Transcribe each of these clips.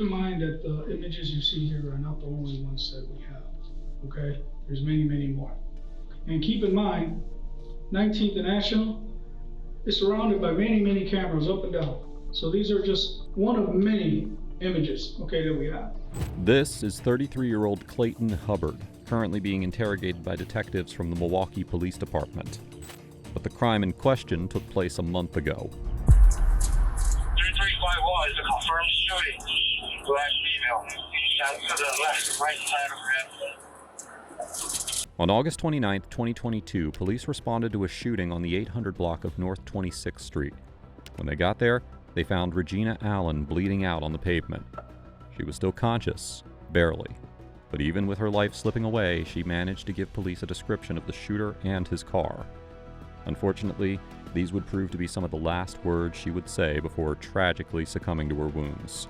in mind that the images you see here are not the only ones that we have, okay? There's many, many more. And keep in mind, 19th and National is surrounded by many, many cameras up and down. So these are just one of many images, okay, that we have. This is 33-year-old Clayton Hubbird, currently being interrogated by detectives from the Milwaukee Police Department. But the crime in question took place a month ago. 3351 is a confirmed shooting. Black female. Shot to the left, right side of her head. On August 29, 2022, police responded to a shooting on the 800 block of North 26th Street. When they got there, they found Regina Allen bleeding out on the pavement. She was still conscious, barely. But even with her life slipping away, she managed to give police a description of the shooter and his car. Unfortunately, these would prove to be some of the last words she would say before tragically succumbing to her wounds.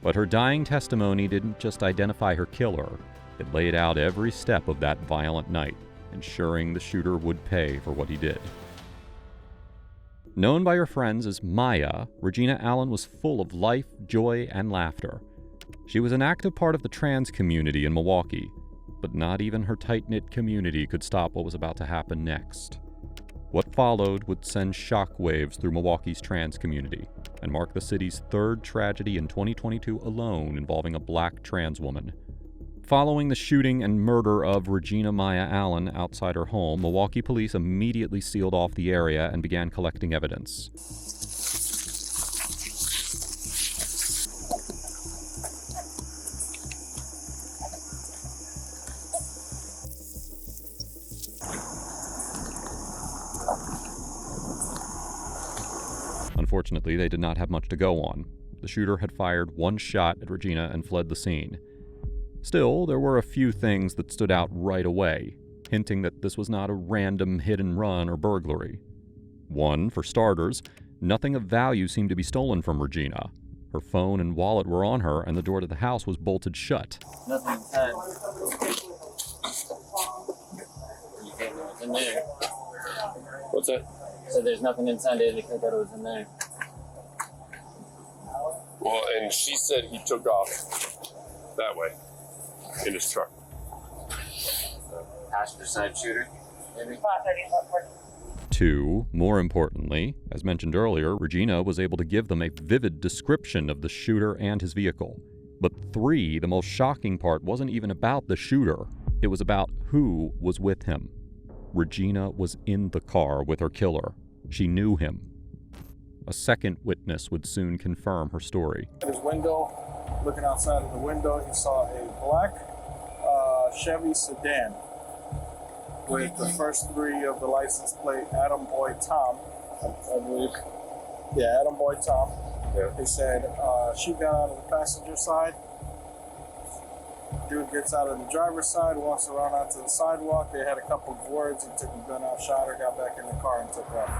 But her dying testimony didn't just identify her killer, it laid out every step of that violent night, ensuring the shooter would pay for what he did. Known by her friends as Maya, Regina Allen was full of life, joy, and laughter. She was an active part of the trans community in Milwaukee, but not even her tight-knit community could stop what was about to happen next. What followed would send shockwaves through Milwaukee's trans community and mark the city's third tragedy in 2022 alone involving a black trans woman. Following the shooting and murder of Regina Maya Allen outside her home, Milwaukee police immediately sealed off the area and began collecting evidence. Unfortunately, they did not have much to go on. The shooter had fired one shot at Regina and fled the scene. Still, there were a few things that stood out right away, hinting that this was not a random hit and run or burglary. One, for starters, nothing of value seemed to be stolen from Regina. Her phone and wallet were on her, and the door to the house was bolted shut. Nothing inside. You think it was in there? What's that? So there's nothing inside to indicate that it was in there. Well, and she said he took off that way in his truck. Passenger side shooter, maybe? Two, more importantly, as mentioned earlier, Regina was able to give them a vivid description of the shooter and his vehicle. But three, the most shocking part wasn't even about the shooter. It was about who was with him. Regina was in the car with her killer. She knew him. A second witness would soon confirm her story. At his window, looking outside of the window, he saw a black Chevy sedan with the first three of the license plate, Adam Boy Tom, I believe. Yeah, Adam Boy Tom. Yeah. He said she got out of the passenger side. Dude gets out of the driver's side, walks around onto the sidewalk. They had a couple of words. He took the gun out, shot her, got back in the car, and took off.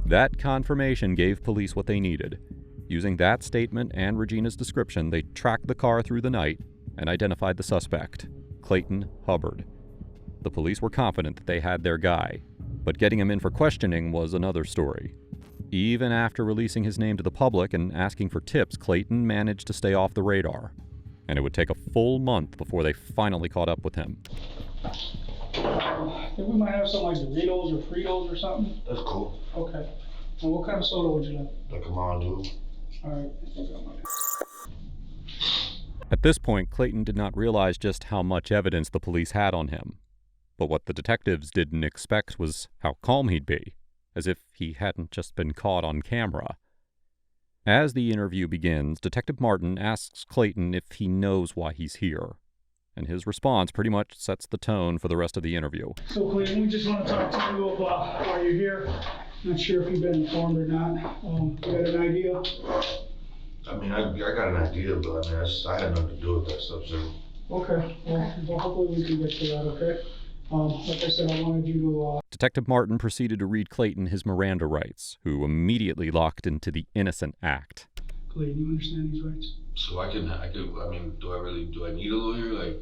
That confirmation gave police what they needed. Using that statement and Regina's description, they tracked the car through the night and identified the suspect, Clayton Hubbird. The police were confident that they had their guy, but getting him in for questioning was another story. Even after releasing his name to the public and asking for tips, Clayton managed to stay off the radar. And it would take a full month before they finally caught up with him. I think we might have some like Doritos or Fritos or something. That's cool. Okay. And what kind of soda would you like? Like a Mountain Dew. Alright, I think I might. At this point, Clayton did not realize just how much evidence the police had on him. But what the detectives didn't expect was how calm he'd be, as if he hadn't just been caught on camera. As the interview begins, Detective Martin asks Clayton if he knows why he's here, and his response pretty much sets the tone for the rest of the interview. So Clayton, we just want to talk to you about why you're here. Not sure if you've been informed or not. You got an idea? I mean, I got an idea, but I mean, I had nothing to do with that stuff, so. Okay, well hopefully we can get to that, okay? Like I said, I wanted you to, Detective Martin proceeded to read Clayton his Miranda rights, who immediately locked into the innocent act. Clayton, you understand these rights? So I mean, do I need a lawyer? Like,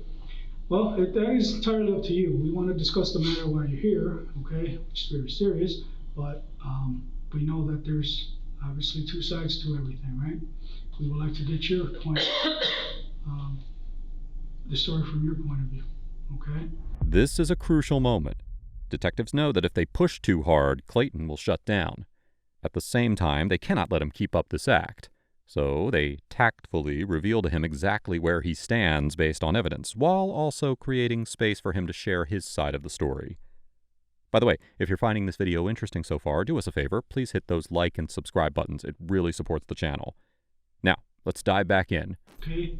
Well, that is entirely up to you. We want to discuss the matter while you're here, okay, which is very serious, but we know that there's obviously two sides to everything, right? we would like to get your point, the story from your point of view, okay? This is a crucial moment. Detectives know that if they push too hard, Clayton will shut down. At the same time, they cannot let him keep up this act. So they tactfully reveal to him exactly where he stands based on evidence, while also creating space for him to share his side of the story. By the way, if you're finding this video interesting so far, do us a favor, please hit those like and subscribe buttons. It really supports the channel. Now, let's dive back in. Okay,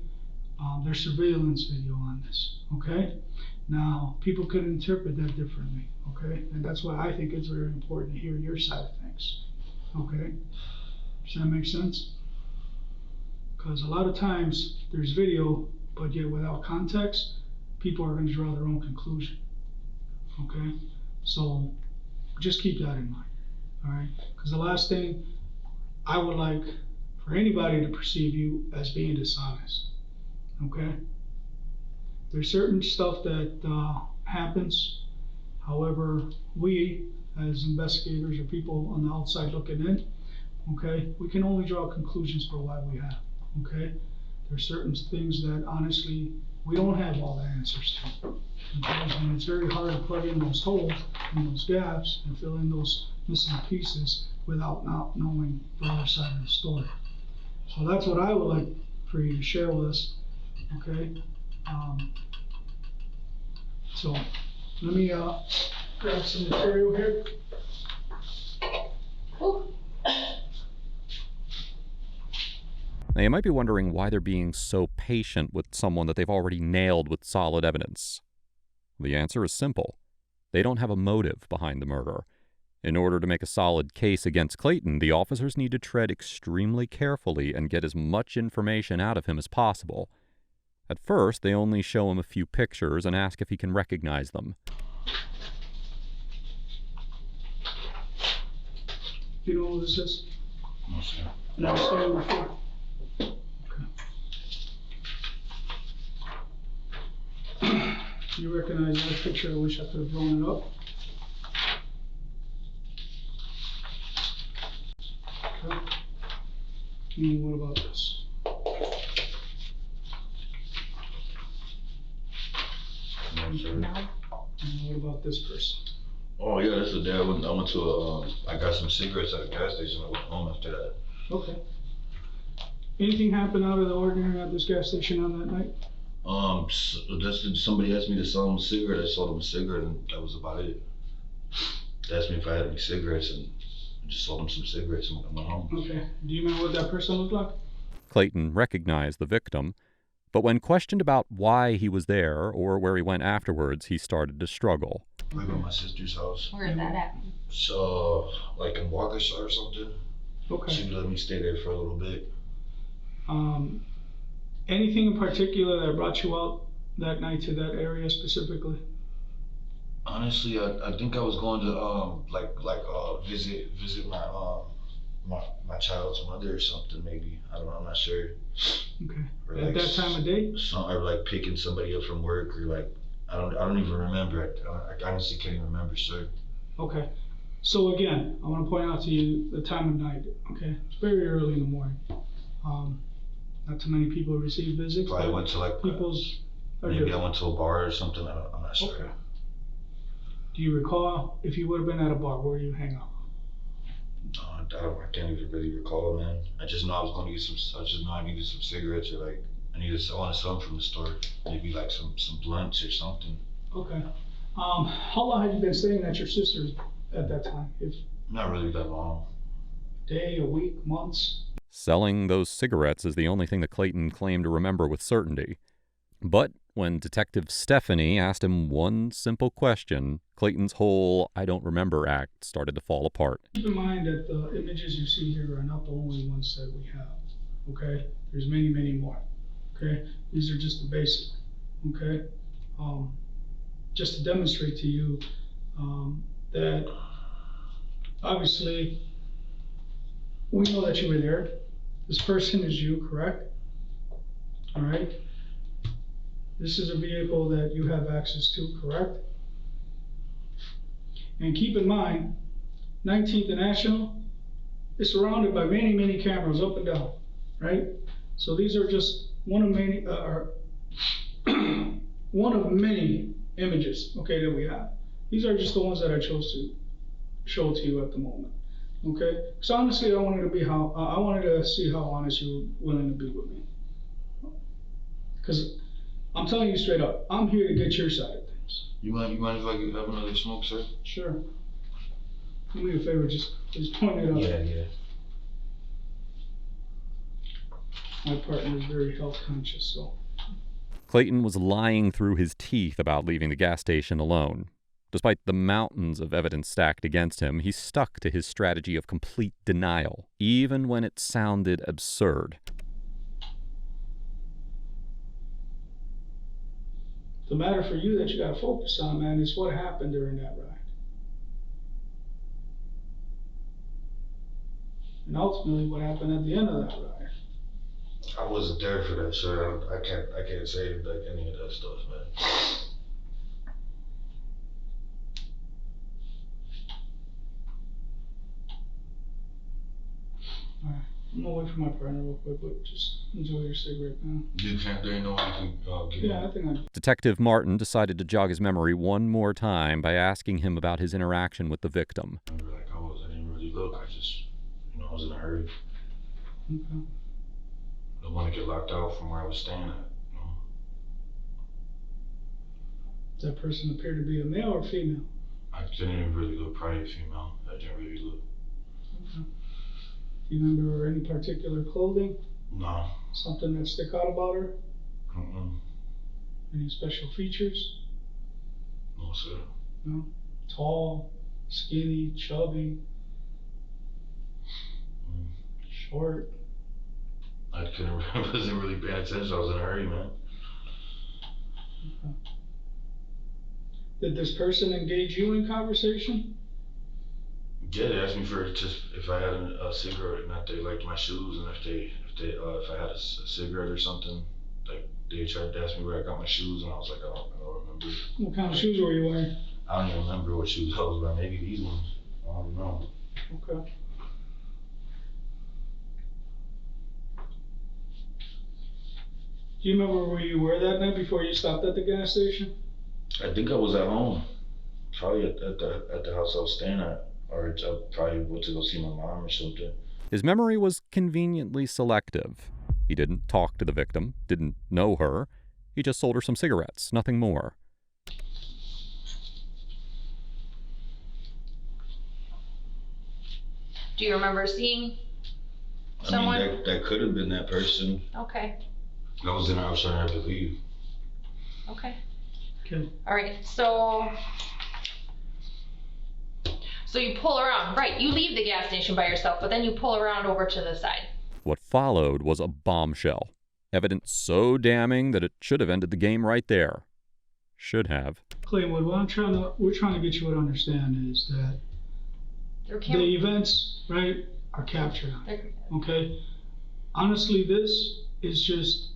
there's surveillance video on this, okay? Now, people could interpret that differently, okay? And that's why I think it's very important to hear your side of things, okay? Does that make sense? Because a lot of times there's video, but yet without context, people are going to draw their own conclusion, okay? So just keep that in mind, all right? Because the last thing I would like for anybody to perceive you as being dishonest, okay? There's certain stuff that happens. However, we as investigators or people on the outside looking in, okay, we can only draw conclusions for what we have, okay? There's certain things that honestly we don't have all the answers to, okay? And it's very hard to plug in those holes and those gaps and fill in those missing pieces without not knowing the other side of the story. So that's what I would like for you to share with us, okay? So let me grab some material here. Now, you might be wondering why they're being so patient with someone that they've already nailed with solid evidence. The answer is simple. They don't have a motive behind the murder. In order to make a solid case against Clayton, the officers need to tread extremely carefully and get as much information out of him as possible. At first, they only show him a few pictures and ask if he can recognize them. Do you know who this is? No, sir. Never seen him before? Okay. You recognize that picture? I wish I could have blown it up. Okay. And what about this? No, sir. And what about this person? Oh yeah, that's the day I went to I got some cigarettes at a gas station. I went home after that. Okay. Anything happen out of the ordinary at this gas station on that night? Somebody asked me to sell them a cigarette. I sold them a cigarette, and that was about it. They asked me if I had any cigarettes, and I just sold them some cigarettes and went home. Okay. Do you remember what that person looked like? Clayton recognized the victim, but when questioned about why he was there or where he went afterwards, he started to struggle. I live at my sister's house. Where is that at? So, like in Waukesha or something. Okay. She let me stay there for a little bit. Anything in particular that brought you out that night to that area specifically? Honestly, I think I was going to visit my child's mother or something, maybe. I don't know, I'm not sure. Okay. Or At that time of day? Or like picking somebody up from work, or like I don't even remember. I honestly can't even remember, sir. Okay. So again, I want to point out to you the time of night. Okay, it's very early in the morning. Not too many people receive visits. Probably went to like maybe I went to a bar or something. I'm not sure. Okay. Do you recall if you would have been at a bar, where you hang out? I can't even really recall, man. I just know I was going to get some. I just know I needed some cigarettes, or like I want to sell them from the store. Maybe like some blunts or something. Okay. How long had you been staying at your sister's at that time? Not really that long. Day, a week, months? Selling those cigarettes is the only thing that Clayton claimed to remember with certainty. But when Detective Stephanie asked him one simple question, Clayton's whole "I don't remember" act started to fall apart. Keep in mind that the images you see here are not the only ones that we have, okay? There's many, many more, okay? These are just the basic, okay? Just to demonstrate to you that obviously we know that you were there. This person is you, correct? All right? This is a vehicle that you have access to, correct? And keep in mind, 19th and National is surrounded by many, many cameras up and down, right? So these are just one of many, one of many images, okay, that we have. These are just the ones that I chose to show to you at the moment, okay? So honestly, I wanted to see how honest you were willing to be with me. Because I'm telling you straight up, I'm here to get your side of things. You mind if I have another smoke, sir? Sure. Do me a favor, just point it out. Yeah. My partner is very health conscious, so. Clayton was lying through his teeth about leaving the gas station alone. Despite the mountains of evidence stacked against him, he stuck to his strategy of complete denial, even when it sounded absurd. The matter for you that you gotta focus on, man, is what happened during that ride. And ultimately what happened at the end of that ride. I wasn't there for that, sir. I can't say like any of that stuff, man. Alright, I'm gonna wait for my partner real quick, but just enjoy your cigarette, man. There ain't no way you can get Yeah, I think I. Detective Martin decided to jog his memory one more time by asking him about his interaction with the victim. I remember like I didn't really look. I just, I was in a hurry. Okay. I don't want to get locked out from where I was staying at. Does that person appear to be a male or female? I didn't even really look, probably a female. I didn't really look. Okay. Do you remember any particular clothing? No. Something that stick out about her? Mm-mm. Any special features? No, sir. No? Tall, skinny, chubby, short? I wasn't really paying attention. I was in a hurry, man. Okay. Did this person engage you in conversation? Yeah, they asked me for just if I had a cigarette and if they liked my shoes and if I had a cigarette or something. Like they tried to ask me where I got my shoes and I was like, I don't remember. What kind of shoes were you wearing? I don't even remember what shoes I was wearing. Maybe these ones. I don't know. Okay. Do you remember where you were that night before you stopped at the gas station? I think I was at home. Probably at the house I was staying at. Or I probably went to go see my mom or something. His memory was conveniently selective. He didn't talk to the victim, didn't know her. He just sold her some cigarettes, nothing more. Do you remember seeing someone? I mean, that could have been that person. Okay. I was in there, I was trying to leave. Okay. Okay. All right. So you pull around, right? You leave the gas station by yourself, but then you pull around over to the side. What followed was a bombshell. Evidence so damning that it should have ended the game right there. Should have. Clayton, what we're trying to get you to understand is that the events, right, are captured on it, okay? Honestly, this is just,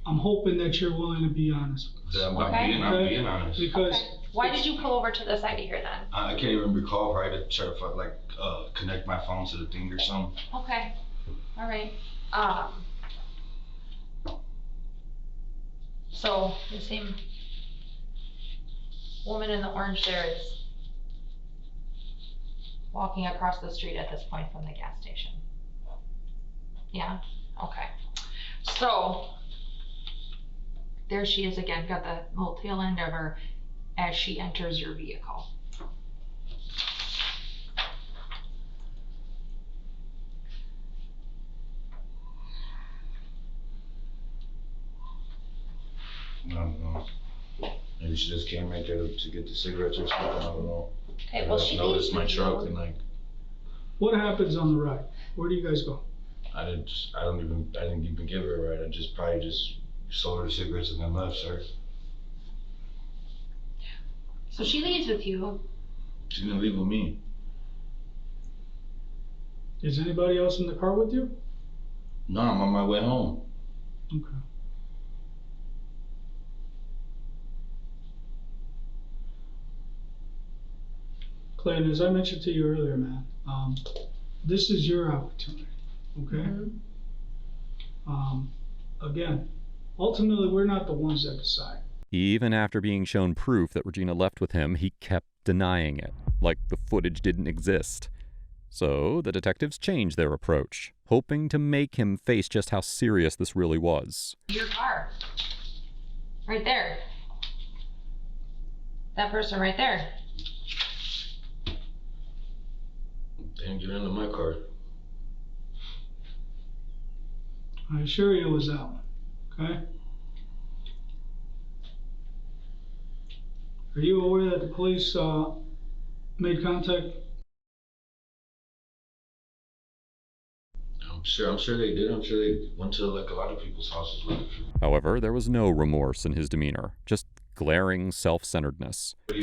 I'm hoping that you're willing to be honest with us. I'm being honest. Because okay. Why did you pull over to the side of here then? I can't even recall. Probably to try to connect my phone to the thing or something. Okay. All right. So the same woman in the orange there is walking across the street at this point from the gas station. Yeah? Okay. So there she is again, got the little tail end of her as she enters your vehicle. I don't know. Maybe she just came right there to get the cigarettes or something. I don't know. Okay, well, she noticed my leaves truck you. and like. what happens on the ride? Where do you guys go? I didn't even give her a ride. I probably just sold her the cigarettes and then left, sir. So she leaves with you. She didn't leave with me. Is anybody else in the car with you? No, I'm on my way home. Okay. Clayton, as I mentioned to you earlier, man, this is your opportunity, okay? Mm-hmm. Again, ultimately, we're not the ones that decide. Even after being shown proof that Regina left with him, he kept denying it, like the footage didn't exist. So the detectives changed their approach, hoping to make him face just how serious this really was. Your car. Right there. That person right there. They didn't get into my car. I assure you it was that one, okay? Are you aware that the police made contact? I'm sure they did. I'm sure they went to like a lot of people's houses looking for me. However, there was no remorse in his demeanor, just glaring self-centeredness. Like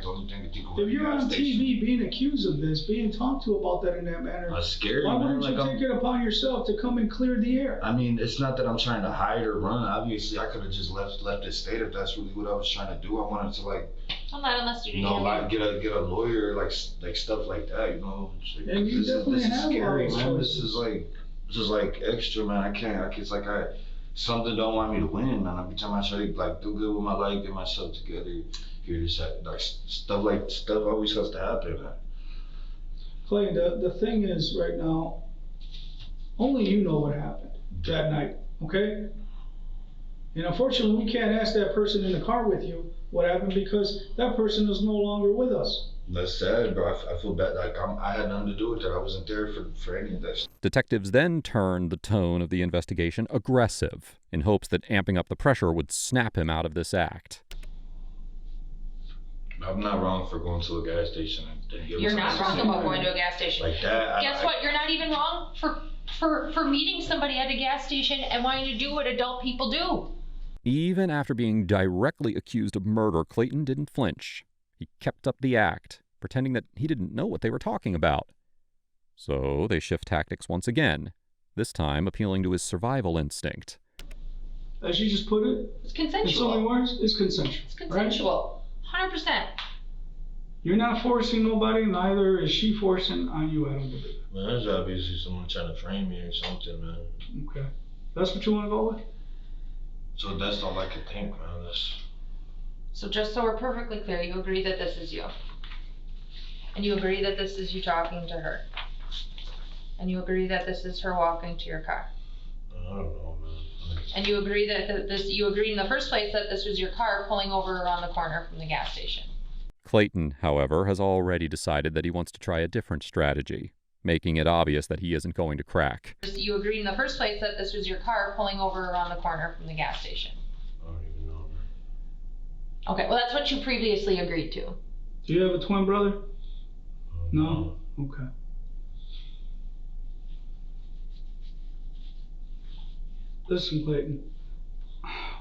the only thing that people If you're on TV being accused of this, being talked to about that in that manner, I'm scared, why man. wouldn't you take it upon yourself to come and clear the air? I mean, it's not that I'm trying to hide or run. Obviously, I could have just left the state if that's really what I was trying to do. I wanted to like, Well, not unless you like get a lawyer, like stuff like that, you know. Like, And you definitely this is have scary, all those man. choices. This is like extra, man. I can't. It's like something don't want me to win, man. Every time I try to like do good with my life, get myself together, hear this like stuff always has to happen, man. Clay, the thing is right now, only you know what happened that night, okay? And unfortunately, we can't ask that person in the car with you what happened because that person is no longer with us. That's sad, bro. I feel bad. Like I had nothing to do with that. I wasn't there for any of that. Detectives then turned the tone of the investigation aggressive, in hopes that amping up the pressure would snap him out of this act. I'm not wrong for going to a gas station and giving. You're not wrong about going to a gas station. Like that. Guess what? You're not even wrong for meeting somebody at a gas station and wanting to do what adult people do. Even after being directly accused of murder, Clayton didn't flinch. He kept up the act, pretending that he didn't know what they were talking about. So they shift tactics once again, this time appealing to his survival instinct. As you just put it, It's in so many consensual. words, it's consensual. It's consensual. 100%. You're not forcing nobody, neither is she forcing on you, I don't believe. Man, there's obviously someone trying to frame me or something, man. Okay. That's what you want to go with? So that's all I could think, man. So just so we're perfectly clear, you agree that this is you. And you agree that this is you talking to her. And you agree that this is her walking to your car. I don't know, man. And you agree that you agreed in the first place that this was your car pulling over around the corner from the gas station. Clayton, however, has already decided that he wants to try a different strategy, making it obvious that he isn't going to crack. You agreed in the first place that this was your car pulling over around the corner from the gas station. I don't even know, man. Okay, well that's what you previously agreed to. Do you have a twin brother? No? Okay. Listen, Clayton,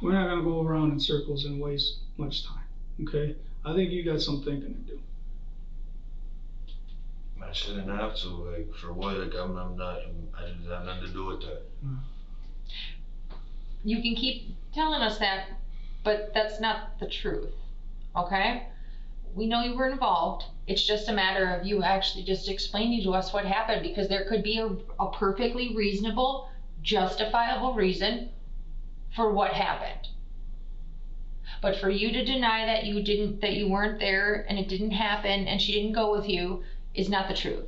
we're not going to go around in circles and waste much time, okay? I think you got some thinking to do. I shouldn't have to, like, for what? Like, I didn't have nothing to do with that. You can keep telling us that, but that's not the truth, okay? We know you were involved. It's just a matter of you actually just explaining to us what happened, because there could be a perfectly reasonable, justifiable reason for what happened. But for you to deny that you weren't there and it didn't happen and she didn't go with you is not the truth.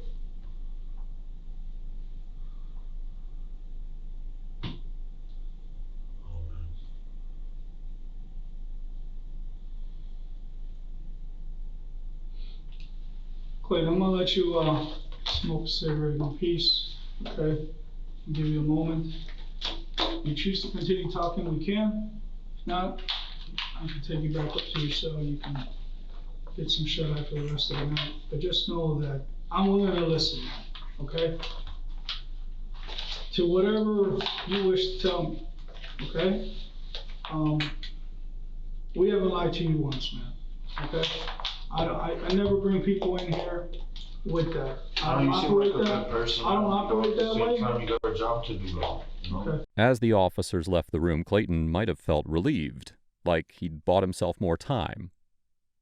Clayton, I'm gonna let you smoke a cigarette in peace, okay? I'll give you a moment. If you choose to continue talking, we can. If not, I can take you back up to your cell. You can get some shut-eye for the rest of the night. But just know that I'm willing to listen, okay? To whatever you wish to tell me, okay? We haven't lied to you once, man, okay? I never bring people in here with that. I don't operate that. I don't operate that way. Same time you got a job to do, you know? Okay. As the officers left the room, Clayton might have felt relieved, like he'd bought himself more time.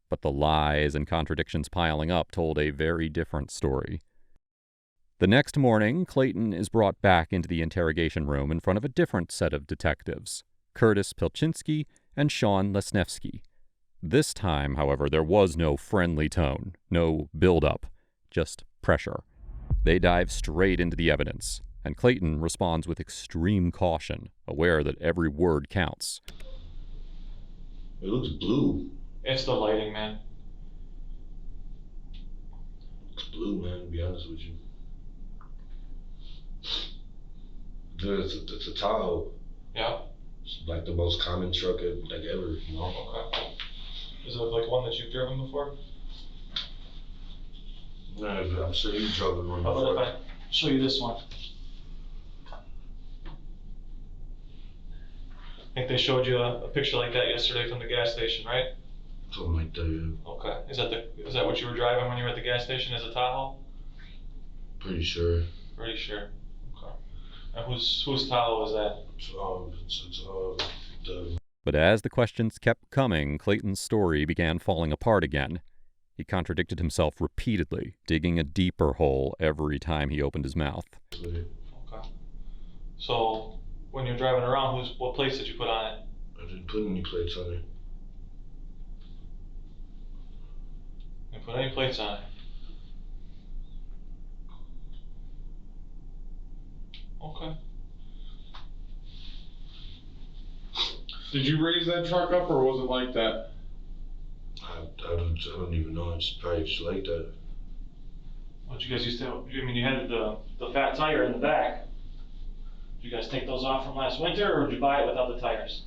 But the lies and contradictions piling up told a very different story. The next morning, Clayton is brought back into the interrogation room in front of a different set of detectives, Curtis Pilchinski and Sean Lesniewski. This time, however, there was no friendly tone, no build-up, just pressure. They dive straight into the evidence, and Clayton responds with extreme caution, aware that every word counts. It looks blue. It's the lighting, man. It's blue, man, to be honest with you. Dude, it's a Tahoe. Yeah. It's like the most common truck like ever, you know? Okay. Is it like one that you've driven before? No, I'm sure you drove one How about before. if I show you this one? I think they showed you a picture like that yesterday from the gas station, right? Something like that, yeah. Okay. Is that what you were driving when you were at the gas station? Is a Tahoe? Pretty sure. Pretty sure. Okay. And whose Tahoe is that? But as the questions kept coming, Clayton's story began falling apart again. He contradicted himself repeatedly, digging a deeper hole every time he opened his mouth. Okay. So, when you're driving around, what plates did you put on it? I didn't put any plates on it. You didn't put any plates on it. Okay. Did you raise that truck up, or was it like that? I don't even know. It's probably just like that. What you guys used to? I mean, you had the fat tire in the back. Did you guys take those off from last winter, or did you buy it without the tires?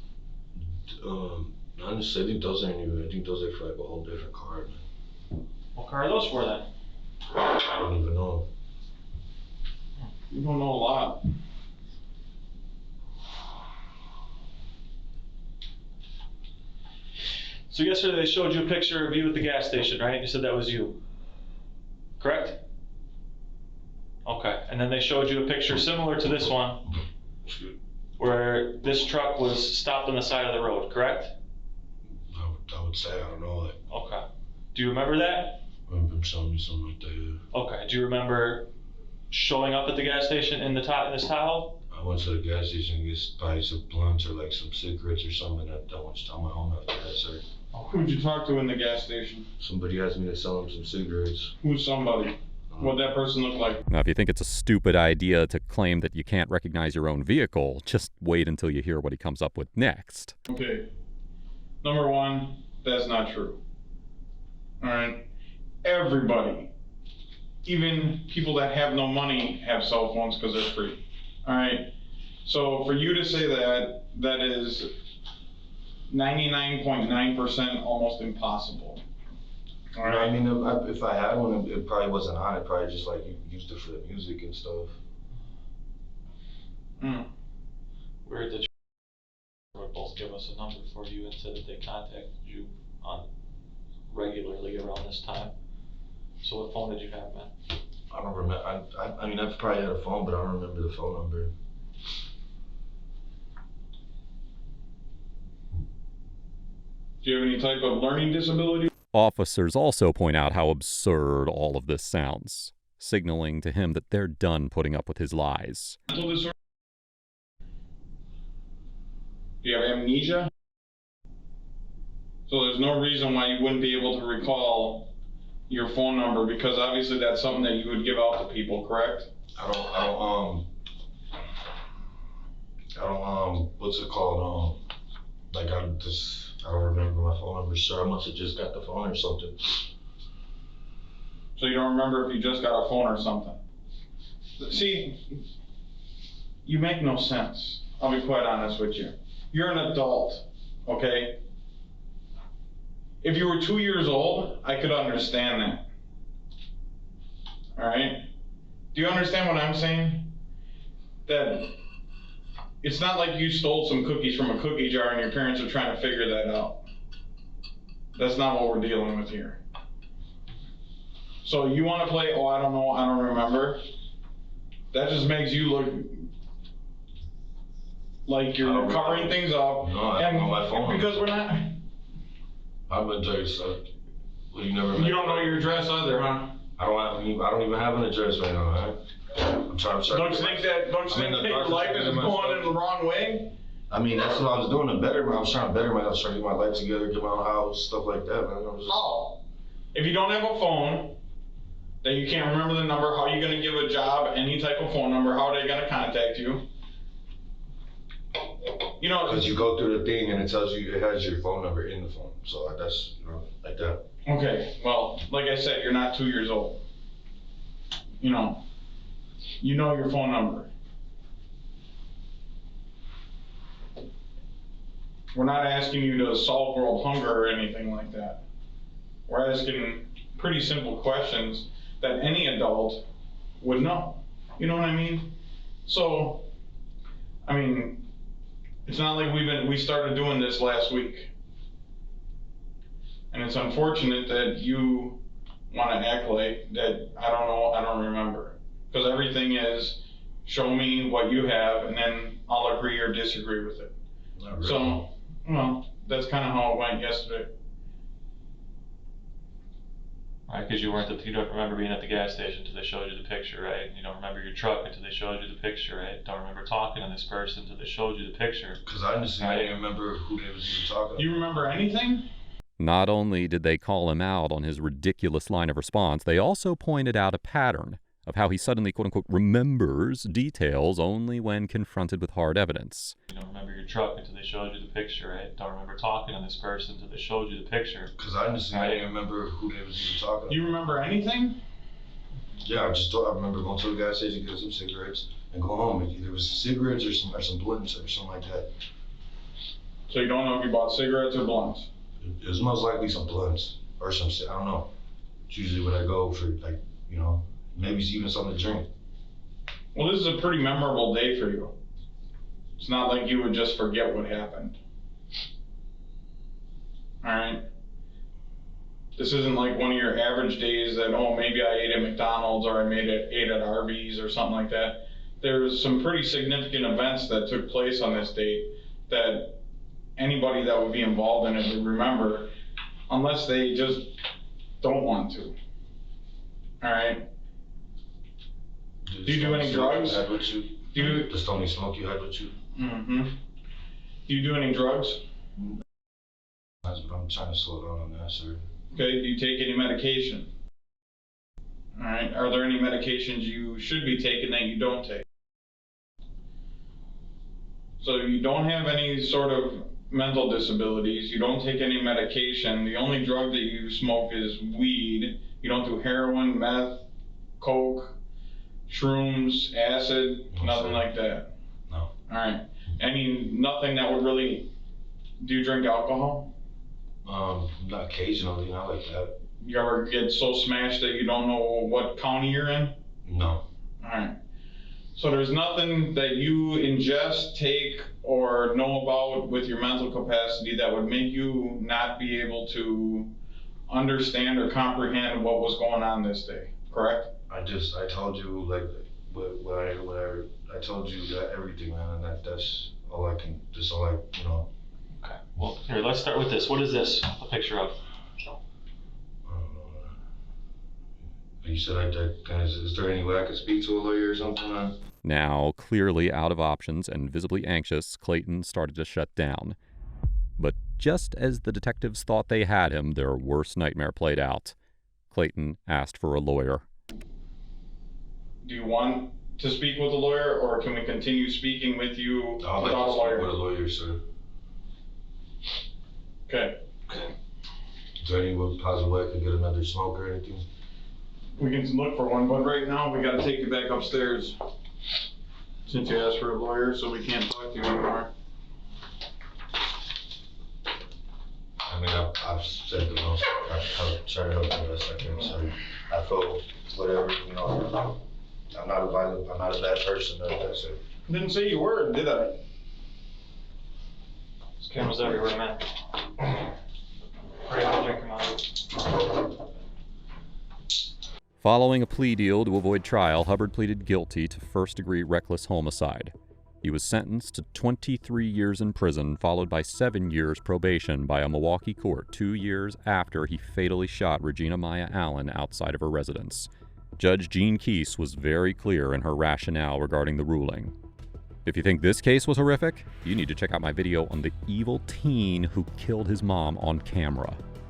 Honestly, I think those aren't even. I think those are for like a whole different car. What car are those for then? I don't even know. You don't know a lot. So yesterday they showed you a picture of you at the gas station, right? You said that was you, correct? Okay, and then they showed you a picture similar to this one, where this truck was stopped on the side of the road, correct? I would say, I don't know. Like, Okay. Do you remember that? I remember him showing me something like that, yeah. Okay. Do you remember showing up at the gas station in this Tahoe? I went to the gas station to buy some blunts or like some cigarettes or something. I went on my home after that, sir. Who'd you talk to in the gas station? Somebody asked me to sell him some cigarettes. Who's somebody? What'd that person look like? Now, if you think it's a stupid idea to claim that you can't recognize your own vehicle, just wait until you hear what he comes up with next. Okay. Number one, that's not true. Alright? Everybody, even people that have no money, have cell phones because they're free. Alright? So for you to say that, that is 99.9% almost impossible. All right. I mean, if I had one, it probably wasn't on. It probably just like used it for the music and stuff. Weird that you would both give us a number for you and said that they contacted you on regularly around this time. So what phone did you have, man? I don't remember. I mean, I've probably had a phone, but I don't remember the phone number. Do you have any type of learning disability? Officers also point out how absurd all of this sounds, signaling to him that they're done putting up with his lies. Do you have amnesia? So there's no reason why you wouldn't be able to recall your phone number, because obviously that's something that you would give out to people, correct? I don't, what's it called? Like I don't remember my phone number, sir. I must have just got the phone or something. So you don't remember if you just got a phone or something? See, you make no sense. I'll be quite honest with you. You're an adult, okay? If you were 2 years old, I could understand that. All right? Do you understand what I'm saying? That it's not like you stole some cookies from a cookie jar and your parents are trying to figure that out. That's not what we're dealing with here. So you want to play, oh, I don't know, I don't remember. That just makes you look like you're covering things up. No, I don't know my phone. Because we're not. I'm a address. Well, you never. You don't know your address either, huh? I don't even have an address right now, huh? trying to. Don't you think that your life is going in the wrong way? I mean, that's what I was doing to better. I was trying to better myself, trying to get my life together, get my own house, stuff like that, man. Oh, if you don't have a phone, then you can't remember the number. How are you going to give a job any type of phone number? How are they going to contact you? You know, because you go through the thing and it tells you it has your phone number in the phone. So that's like that. Okay, well, like I said, you're not 2 years old. You know your phone number. We're not asking you to solve world hunger or anything like that. We're asking pretty simple questions that any adult would know. You know what I mean? So, I mean, it's not like we started doing this last week. And it's unfortunate that you want to act like that, I don't know, I don't remember. Because everything is, show me what you have, and then I'll agree or disagree with it. Not really. So, well, that's kind of how it went yesterday. Right, because you don't remember being at the gas station until they showed you the picture, right? You don't remember your truck until they showed you the picture, right? Don't remember talking to this person until they showed you the picture. Because I didn't remember who they was even talking to. Do you remember anything? Not only did they call him out on his ridiculous line of response, they also pointed out a pattern of how he suddenly, quote-unquote, remembers details only when confronted with hard evidence. You don't remember your truck until they showed you the picture, right? Don't remember talking to this person until they showed you the picture. Because I didn't remember who they was even talking to. Do you remember anything? Yeah, I remember going to the gas station, get some cigarettes, and go home. There was cigarettes or some blunts or something like that. So you don't know if you bought cigarettes or blunts? It was most likely some blunts or some, I don't know. It's usually when I go for, like, maybe it's even something to drink. Well, this is a pretty memorable day for you. It's not like you would just forget what happened. Alright? This isn't like one of your average days that, oh, maybe I ate at McDonald's or I ate at Arby's or something like that. There's some pretty significant events that took place on this date that anybody that would be involved in it would remember, unless they just don't want to. Alright? Do you do any drugs? The stony smoke you had with you? Mm-hmm. Do you do any drugs? I'm trying to slow down on that, sir. Okay, do you take any medication? Alright, are there any medications you should be taking that you don't take? So you don't have any sort of mental disabilities, you don't take any medication, the only drug that you smoke is weed, you don't do heroin, meth, coke, shrooms, acid, nothing like that? No. Alright, nothing that would really, do you drink alcohol? Not occasionally, not like that. You ever get so smashed that you don't know what county you're in? No. Alright. So there's nothing that you ingest, take, or know about with your mental capacity that would make you not be able to understand or comprehend what was going on this day, correct? I told you, like, I told you that everything, man, and that's all I can, Okay, well, here, let's start with this. What is this a picture of? You said is there any way I could speak to a lawyer or something, man? Now, clearly out of options and visibly anxious, Clayton started to shut down. But just as the detectives thought they had him, their worst nightmare played out. Clayton asked for a lawyer. Do you want to speak with a lawyer, or can we continue speaking with you I'd like without to a lawyer? speak with a lawyer, sir. Okay. Is there any possible way I could get another smoke or anything? We can look for one, but right now we gotta take you back upstairs. Since you asked for a lawyer, so we can't talk to you anymore. I mean, I've said the most, I've tried to help the best I can, so I feel whatever, I'm not a bad person, that's it. Didn't say you were, did I? There's cameras everywhere, man. Hurry up and drink them out. Following a plea deal to avoid trial, Hubbard pleaded guilty to first-degree reckless homicide. He was sentenced to 23 years in prison, followed by 7 years probation by a Milwaukee court 2 years after he fatally shot Regina Allen outside of her residence. Judge Jean Keese was very clear in her rationale regarding the ruling. If you think this case was horrific, you need to check out my video on the evil teen who killed his mom on camera.